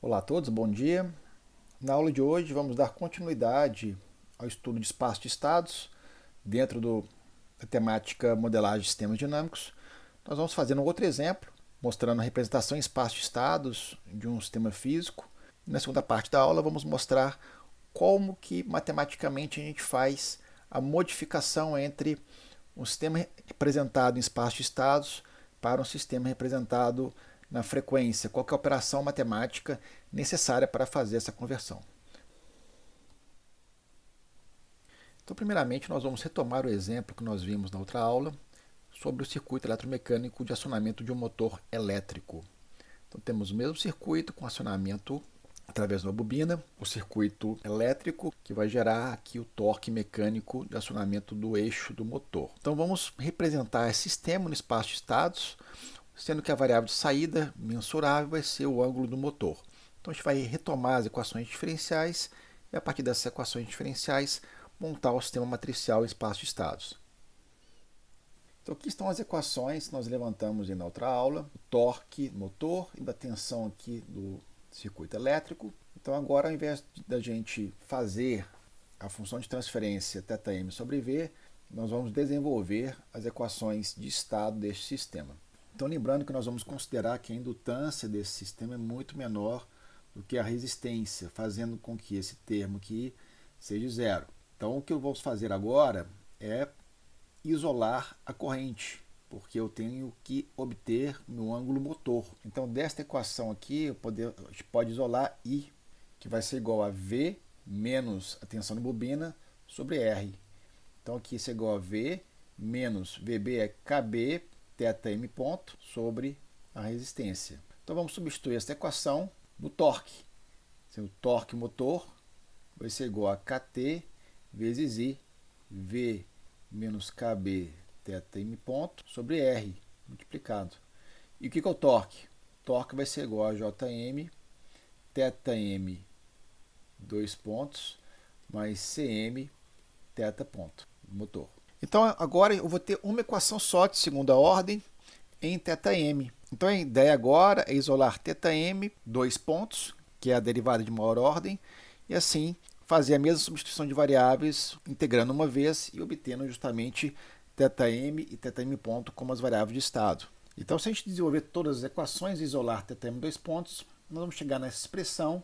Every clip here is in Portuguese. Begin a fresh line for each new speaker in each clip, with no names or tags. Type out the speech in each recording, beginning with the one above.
Olá a todos, bom dia. Na aula de hoje vamos dar continuidade ao estudo de espaço de estados dentro da temática modelagem de sistemas dinâmicos. Nós vamos fazer um outro exemplo, mostrando a representação em espaço de estados de um sistema físico. Na segunda parte da aula vamos mostrar como que matematicamente a gente faz a modificação entre um sistema representado em espaço de estados para um sistema representado na frequência, qual é a operação matemática necessária para fazer essa conversão. Então, primeiramente, nós vamos retomar o exemplo que nós vimos na outra aula sobre o circuito eletromecânico de acionamento de um motor elétrico. Então, temos o mesmo circuito com acionamento através de uma bobina, o circuito elétrico que vai gerar aqui o torque mecânico de acionamento do eixo do motor. Então, vamos representar esse sistema no espaço de estados, sendo que a variável de saída mensurável vai ser o ângulo do motor. Então a gente vai retomar as equações diferenciais e a partir dessas equações diferenciais montar o sistema matricial em espaço de estados. Então aqui estão as equações que nós levantamos na outra aula, o torque motor e da tensão aqui do circuito elétrico. Então agora, ao invés da gente fazer a função de transferência θm sobre V, nós vamos desenvolver as equações de estado deste sistema. Então, lembrando que nós vamos considerar que a indutância desse sistema é muito menor do que a resistência, fazendo com que esse termo aqui seja zero. Então, o que eu vou fazer agora é isolar a corrente, porque eu tenho que obter meu ângulo motor. Então, desta equação aqui, a gente pode isolar I, que vai ser igual a V menos a tensão de bobina sobre R. Então, aqui isso é igual a V menos VB é KB θm ponto sobre a resistência. Então vamos substituir essa equação no torque. O torque motor vai ser igual a Kt vezes I, V menos Kb θm ponto sobre R multiplicado. E o que é o torque? O torque vai ser igual a Jm θm 2 pontos mais Cm θ ponto motor. Então agora eu vou ter uma equação só de segunda ordem em θm. Então a ideia agora é isolar θm, 2 pontos, que é a derivada de maior ordem, e assim fazer a mesma substituição de variáveis, integrando uma vez e obtendo justamente θm e θm ponto como as variáveis de estado. Então, se a gente desenvolver todas as equações e isolar θm 2 pontos, nós vamos chegar nessa expressão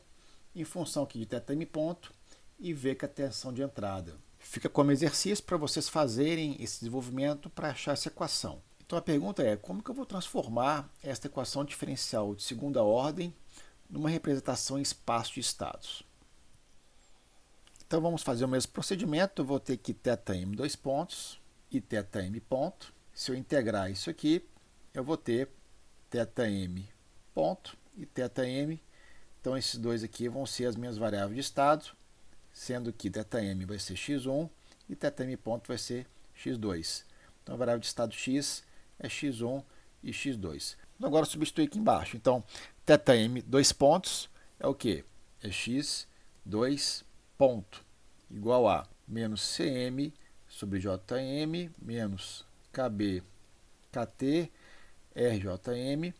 em função aqui de θm ponto e V que é a tensão de entrada. Fica como exercício para vocês fazerem esse desenvolvimento para achar essa equação. Então a pergunta é, como que eu vou transformar esta equação diferencial de segunda ordem numa representação em espaço de estados? Então vamos fazer o mesmo procedimento, eu vou ter aqui θm 2 pontos e θm ponto. Se eu integrar isso aqui, eu vou ter θm ponto e θm. Então esses dois aqui vão ser as minhas variáveis de estado, sendo que θm vai ser x1 e θm ponto vai ser x2. Então a variável de estado x é x1 e x2. Então, agora substituir aqui embaixo. Então θm 2 pontos é o que? É x2 ponto igual a menos cm sobre jm menos kb kt rjm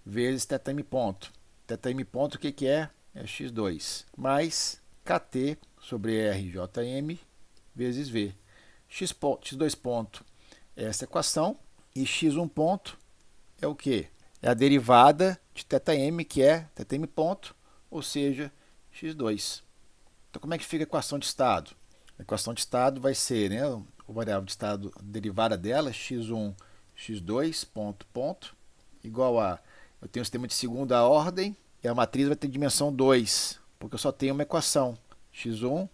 vezes θm ponto. θm ponto o que é? É x2 mais kt sobre rjm vezes v. X2 ponto é essa equação e x1 ponto é o que? É a derivada de θm, que é θm ponto, ou seja, x2. Então, como é que fica a equação de estado? A equação de estado vai ser, né, a variável de estado, a derivada dela, x1, x2 ponto, ponto, igual a, eu tenho um sistema de segunda ordem, e a matriz vai ter dimensão 2, porque eu só tenho uma equação, x1,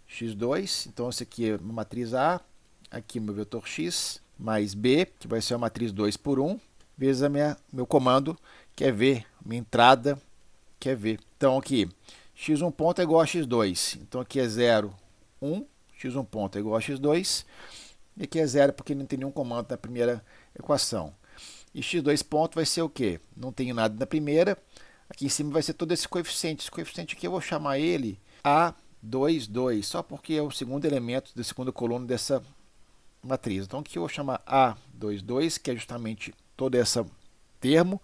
x2, então isso aqui é uma matriz A, aqui meu vetor x, mais B, que vai ser a matriz 2 por 1, vezes meu comando, que é V, minha entrada, que é V. Então aqui, x1 ponto é igual a x2, então aqui é 0, 1, x1 ponto é igual a x2, e aqui é 0 porque não tem nenhum comando na primeira equação. E x2 ponto vai ser o quê? Não tenho nada na primeira, aqui em cima vai ser todo esse coeficiente aqui eu vou chamar ele A22, só porque é o segundo elemento da segunda coluna dessa matriz. Então aqui eu vou chamar A22, que é justamente todo esse termo,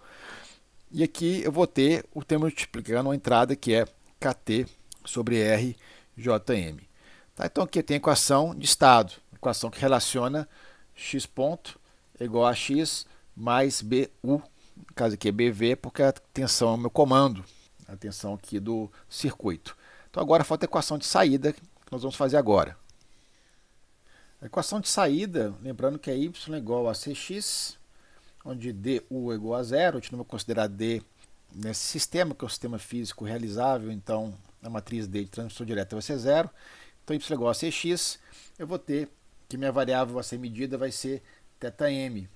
E aqui eu vou ter o termo multiplicando uma entrada que é KT sobre RJM. Tá? Então aqui tem a equação de estado, equação que relaciona x ponto é igual a x mais BU, no caso aqui é BV, porque a tensão é o meu comando, a tensão aqui do circuito. Então agora falta a equação de saída, que nós vamos fazer agora. A equação de saída, lembrando que é y igual a cx, onde du é igual a zero, a gente não vai considerar d nesse sistema, que é um sistema físico realizável, então a matriz d de transmissão direta vai ser zero. Então y igual a cx, eu vou ter que minha variável a ser medida vai ser θm.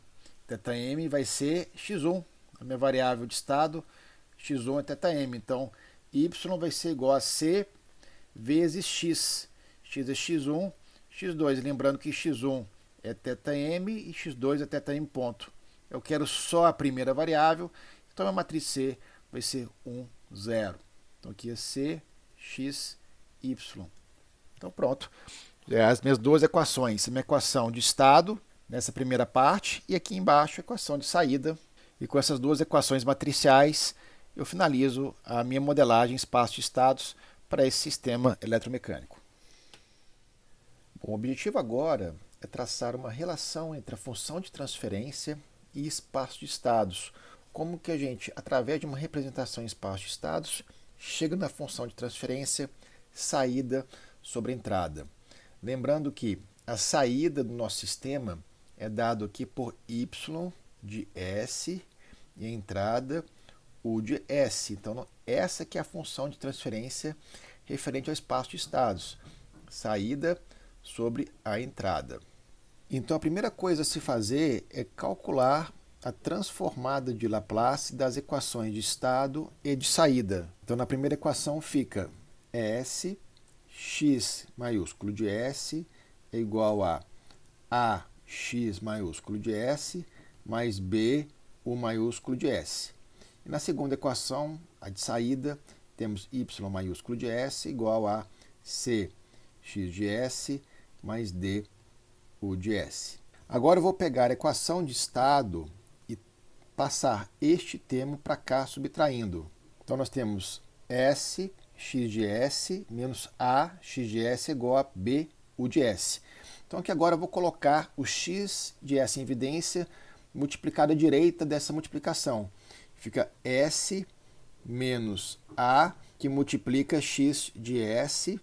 θm vai ser x1, a minha variável de estado, x1 é θm. Então y vai ser igual a c vezes x. X é x1, x2. Lembrando que x1 é θm e x2 é θm ponto. Eu quero só a primeira variável, então a matriz C vai ser 1, 0. Então aqui é C, X, Y. Então pronto. As minhas duas equações. A minha equação de estado, nessa primeira parte, e aqui embaixo a equação de saída. E com essas duas equações matriciais, eu finalizo a minha modelagem espaço de estados para esse sistema eletromecânico. Bom, o objetivo agora é traçar uma relação entre a função de transferência e espaço de estados. Como que a gente, através de uma representação em espaço de estados, chega na função de transferência, saída sobre entrada. Lembrando que a saída do nosso sistema é dado aqui por y de s e a entrada u de s. Então, essa que é a função de transferência referente ao espaço de estados. Saída sobre a entrada. Então, a primeira coisa a se fazer é calcular a transformada de Laplace das equações de estado e de saída. Então, na primeira equação fica S, x maiúsculo de S é igual a AX maiúsculo de S mais B, U maiúsculo de S. E na segunda equação, a de saída, temos Y maiúsculo de S igual a CX de S mais D, U de S. Agora eu vou pegar a equação de estado e passar este termo para cá subtraindo. Então nós temos S, x de S menos A, x de S igual a B, U de S. Então aqui agora eu vou colocar o x de S em evidência multiplicado à direita dessa multiplicação. Fica S menos A, que multiplica x de S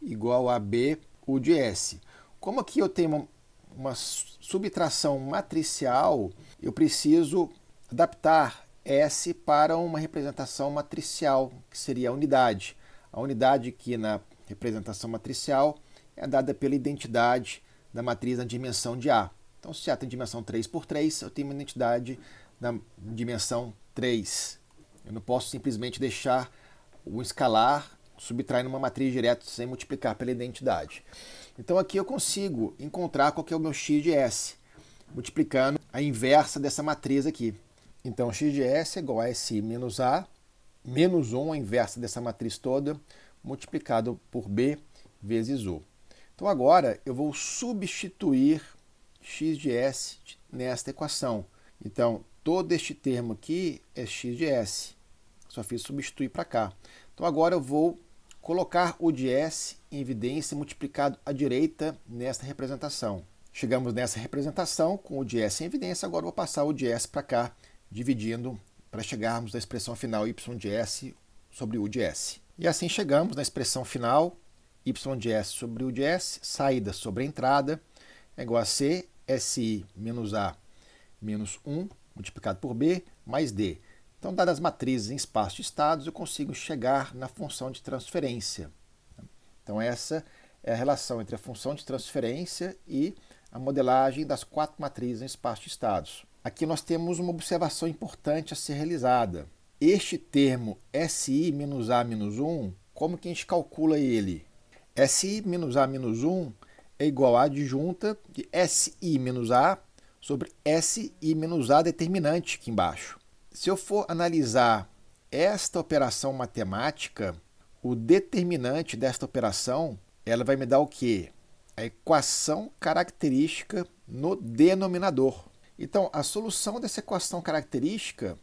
igual a B, U de S. Como aqui eu tenho uma subtração matricial, eu preciso adaptar S para uma representação matricial, que seria a unidade. A unidade que na representação matricial é dada pela identidade da matriz na dimensão de A. Então, se A tem dimensão 3 por 3, eu tenho uma identidade na dimensão 3. Eu não posso simplesmente deixar o escalar subtraindo uma matriz direto sem multiplicar pela identidade. Então aqui eu consigo encontrar qual que é o meu x de S, multiplicando a inversa dessa matriz aqui. Então x de S é igual a SI menos A, menos 1, a inversa dessa matriz toda, multiplicado por B vezes U. Então agora eu vou substituir x de S nesta equação. Então todo este termo aqui é x de S. Só fiz substituir para cá. Então agora eu vou colocar o de S em evidência multiplicado à direita nesta representação. Chegamos nessa representação com o de S em evidência, agora eu vou passar o de S para cá, dividindo para chegarmos na expressão final y de S sobre u de S. E assim chegamos na expressão final y de S sobre u de S, saída sobre a entrada, é igual a C, SI menos A menos 1, multiplicado por B, mais D. Então, dadas as matrizes em espaço de estados, eu consigo chegar na função de transferência. Então, essa é a relação entre a função de transferência e a modelagem das 4 matrizes em espaço de estados. Aqui nós temos uma observação importante a ser realizada. Este termo SI menos A menos 1, como que a gente calcula ele? SI menos A menos 1 é igual a adjunta de SI menos A sobre SI menos A determinante aqui embaixo. Se eu for analisar esta operação matemática, o determinante desta operação, ela vai me dar o quê? A equação característica no denominador. Então, a solução dessa equação característica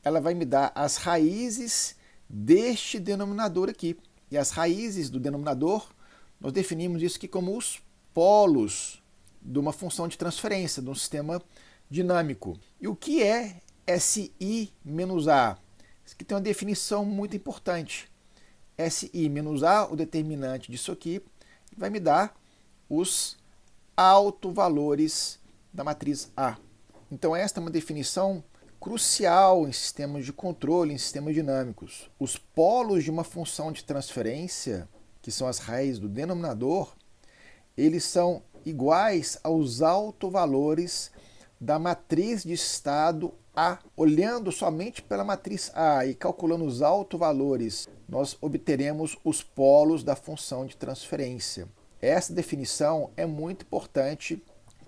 ela vai me dar as raízes deste denominador aqui. E as raízes do denominador, nós definimos isso aqui como os polos de uma função de transferência, de um sistema dinâmico. E o que é SI menos A? Isso aqui tem uma definição muito importante. SI menos A, o determinante disso aqui, vai me dar os autovalores da matriz A. Então esta é uma definição crucial em sistemas de controle, em sistemas dinâmicos. Os polos de uma função de transferência, que são as raízes do denominador, eles são iguais aos autovalores da matriz de estado A. Olhando somente pela matriz A e calculando os autovalores, nós obteremos os polos da função de transferência. Essa definição é muito importante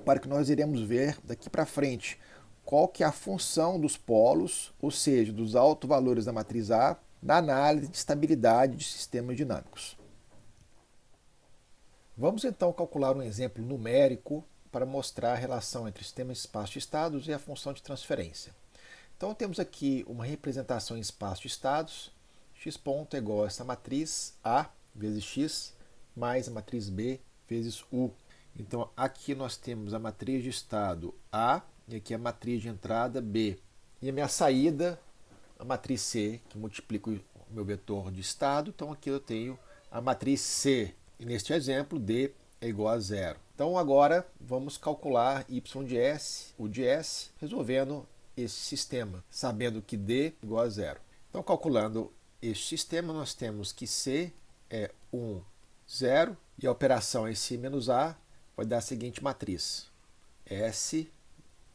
para que nós iremos ver daqui para frente qual que é a função dos polos, ou seja, dos autovalores da matriz A, na análise de estabilidade de sistemas dinâmicos. Vamos então calcular um exemplo numérico para mostrar a relação entre o sistema de espaço de estados e a função de transferência. Então temos aqui uma representação em espaço de estados, x ponto é igual a essa matriz A vezes x mais a matriz B vezes U. Então aqui nós temos a matriz de estado A e aqui a matriz de entrada B. E a minha saída, a matriz C, que multiplica o meu vetor de estado. Então aqui eu tenho a matriz C. E neste exemplo, D é igual a zero. Então agora vamos calcular y de S, U de S, resolvendo esse sistema, sabendo que D é igual a zero. Então calculando este sistema, nós temos que C é 1, 0, e a operação SI menos A vai dar a seguinte matriz. S,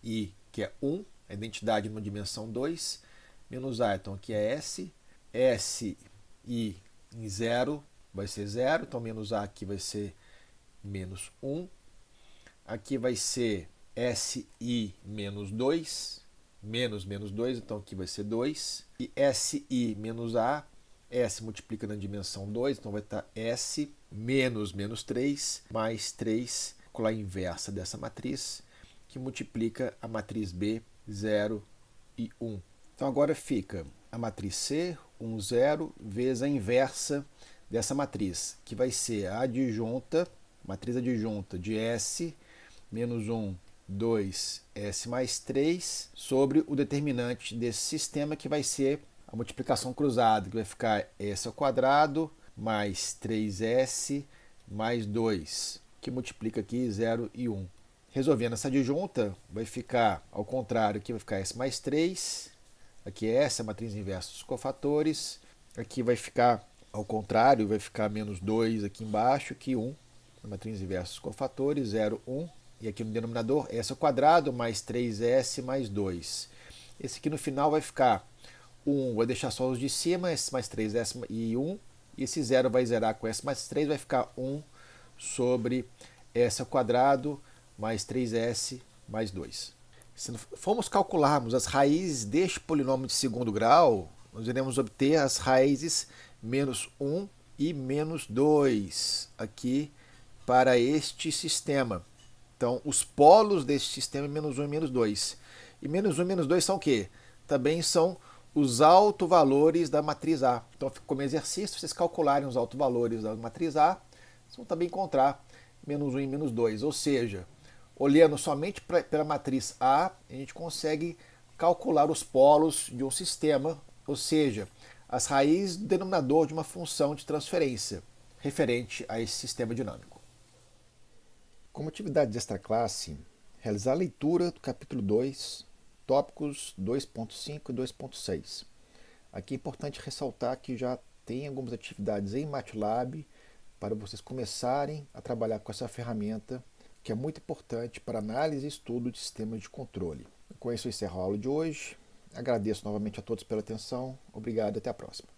I, que é 1, a identidade numa dimensão 2, menos A, então aqui é S, S, I em 0 vai ser 0, então menos A aqui vai ser menos 1, aqui vai ser SI menos 2, menos 2, então aqui vai ser 2, e SI menos A, S multiplica na dimensão 2, então vai estar S menos 3, mais 3, com a inversa dessa matriz, que multiplica a matriz B, 0 e 1. Então agora fica a matriz C, 1, 0, vezes a inversa dessa matriz, que vai ser a adjunta, matriz adjunta de S, menos 1, 2, S mais 3, sobre o determinante desse sistema, que vai ser a multiplicação cruzada, que vai ficar S ao quadrado, mais 3S, mais 2, que multiplica aqui 0 e 1. Resolvendo essa adjunta, vai ficar ao contrário, aqui vai ficar S mais 3, aqui é S, a matriz inversa dos cofatores, aqui vai ficar ao contrário, vai ficar menos 2 aqui embaixo, aqui 1, a matriz inversa dos cofatores, 0, 1, e aqui no denominador S ao quadrado, mais 3S, mais 2. Esse aqui no final vai ficar 1, vai deixar só os de cima, S mais 3S e 1, e esse 0 vai zerar com S mais 3, vai ficar 1 sobre S ao quadrado, mais 3S, mais 2. Se formos calcularmos as raízes deste polinômio de segundo grau, nós iremos obter as raízes menos 1 e menos 2 aqui para este sistema. Então, os polos deste sistema é menos 1 e menos 2. E menos 1 e menos 2 são o quê? Também são os autovalores da matriz A. Então, como exercício, vocês calcularem os autovalores da matriz A, vocês vão também encontrar menos 1 e menos 2. Ou seja, olhando somente pela matriz A, a gente consegue calcular os polos de um sistema, ou seja, as raízes do denominador de uma função de transferência referente a esse sistema dinâmico. Como atividade desta classe, realizar a leitura do capítulo 2, tópicos 2.5 e 2.6. Aqui é importante ressaltar que já tem algumas atividades em MATLAB para vocês começarem a trabalhar com essa ferramenta, que é muito importante para análise e estudo de sistemas de controle. Com isso eu encerro a aula de hoje. Agradeço novamente a todos pela atenção. Obrigado e até a próxima.